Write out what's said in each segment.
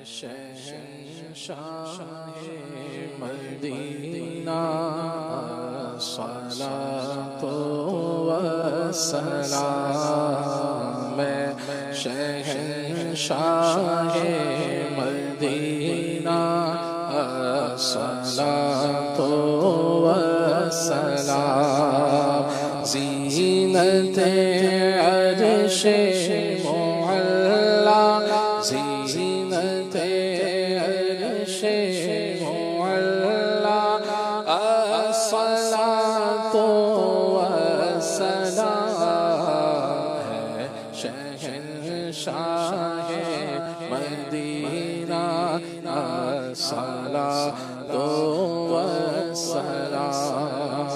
شہنشاہ مدینہ صلاۃ و سلام شہنشاہ مدینہ صلاۃ و سلام زینت عرش معلا زینت عرش معلا الصلاۃ والسلام شہنشاہ مدینہ الصلاۃ والسلام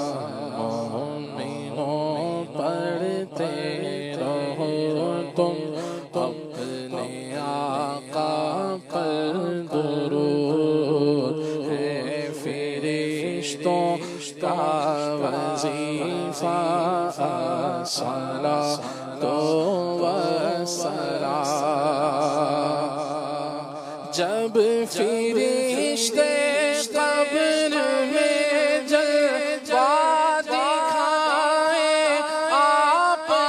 مومنوں پڑھتے رہو تم اپنے آقا پر درود ہے فرشتوں کا وظیفہ الصلاۃ والسلام جب فرشتے قبر میں جلوہ دکھائے آپ کا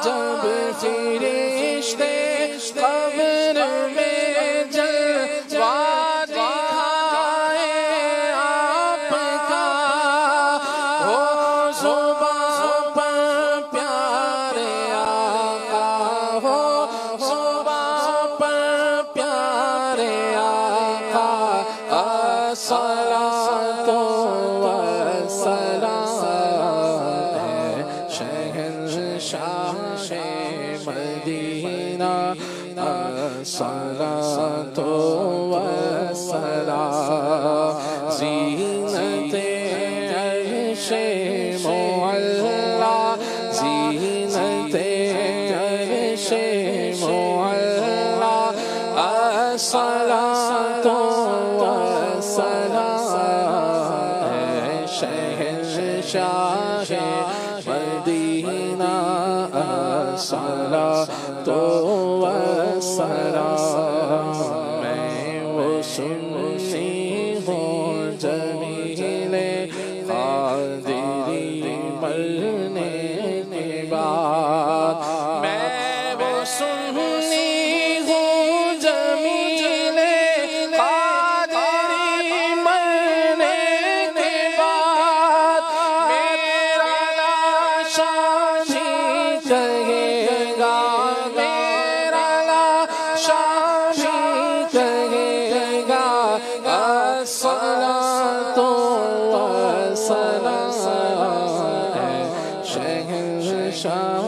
جب فرشتے قبر میں جلوہ دکھائے آپ کا ہو زباں پر پیارے آقا ہو زباں پر پیارے آقا الصلاۃ والسلام شہنشاہ مدینہ الصلاۃ والسلام زینت عرش معلا زینت عرش معلا الصلاۃ والسلام شہنشاہ مدینہ الصلاۃ والسلام میں وہ سنی ہوں جمیل قادری مرنے کے بعد میں وہ سنی ہوں جمیل قادری مرنے کے بعد میرا لاشا بھی کہے گا میرا لاشا بھی کہے گا الصلاۃ والسلام شہنشاہ